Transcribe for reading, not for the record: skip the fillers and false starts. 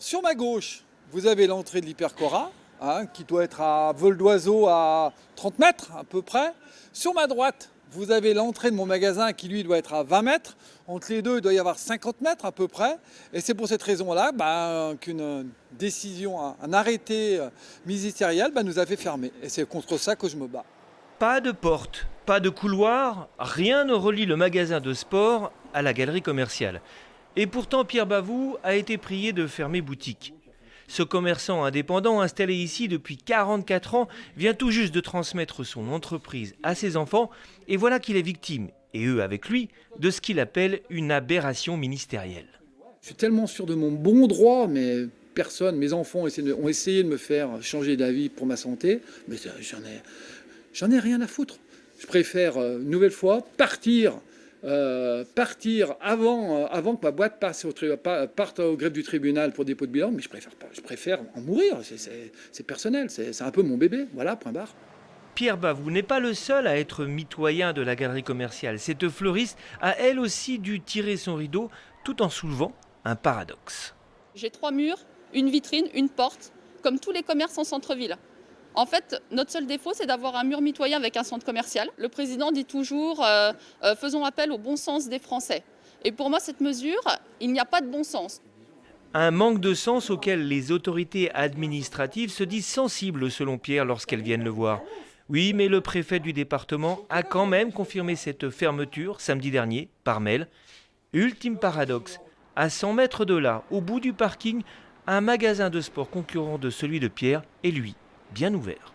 Sur ma gauche, vous avez l'entrée de l'Hypercora, qui doit être à vol d'oiseau à 30 mètres à peu près. Sur ma droite, vous avez l'entrée de mon magasin qui lui doit être à 20 mètres. Entre les deux, il doit y avoir 50 mètres à peu près. Et c'est pour cette raison-là qu'une décision, un arrêté ministériel nous a fait fermer. Et c'est contre ça que je me bats. Pas de porte, pas de couloir, rien ne relie le magasin de sport à la galerie commerciale. Et pourtant, Pierre Bavoux a été prié de fermer boutique. Ce commerçant indépendant installé ici depuis 44 ans vient tout juste de transmettre son entreprise à ses enfants et voilà qu'il est victime, et eux avec lui, de ce qu'il appelle une aberration ministérielle. Je suis tellement sûr de mon bon droit, mais personne, mes enfants ont essayé de me faire changer d'avis pour ma santé, mais j'en ai rien à foutre. Je préfère, une nouvelle fois, partir avant que ma boîte parte au greffe du tribunal pour dépôt de bilan, mais je préfère en mourir, c'est personnel, c'est un peu mon bébé, voilà, point barre. Pierre Bavoux n'est pas le seul à être mitoyen de la galerie commerciale. Cette fleuriste a elle aussi dû tirer son rideau tout en soulevant un paradoxe. J'ai 3 murs, une vitrine, une porte, comme tous les commerces en centre-ville. En fait, notre seul défaut, c'est d'avoir un mur mitoyen avec un centre commercial. Le président dit toujours faisons appel au bon sens des Français. Et pour moi, cette mesure, il n'y a pas de bon sens. Un manque de sens auquel les autorités administratives se disent sensibles, selon Pierre, lorsqu'elles viennent le voir. Oui, mais le préfet du département a quand même confirmé cette fermeture samedi dernier par mail. Ultime paradoxe, à 100 mètres de là, au bout du parking, un magasin de sport concurrent de celui de Pierre est lui bien ouvert.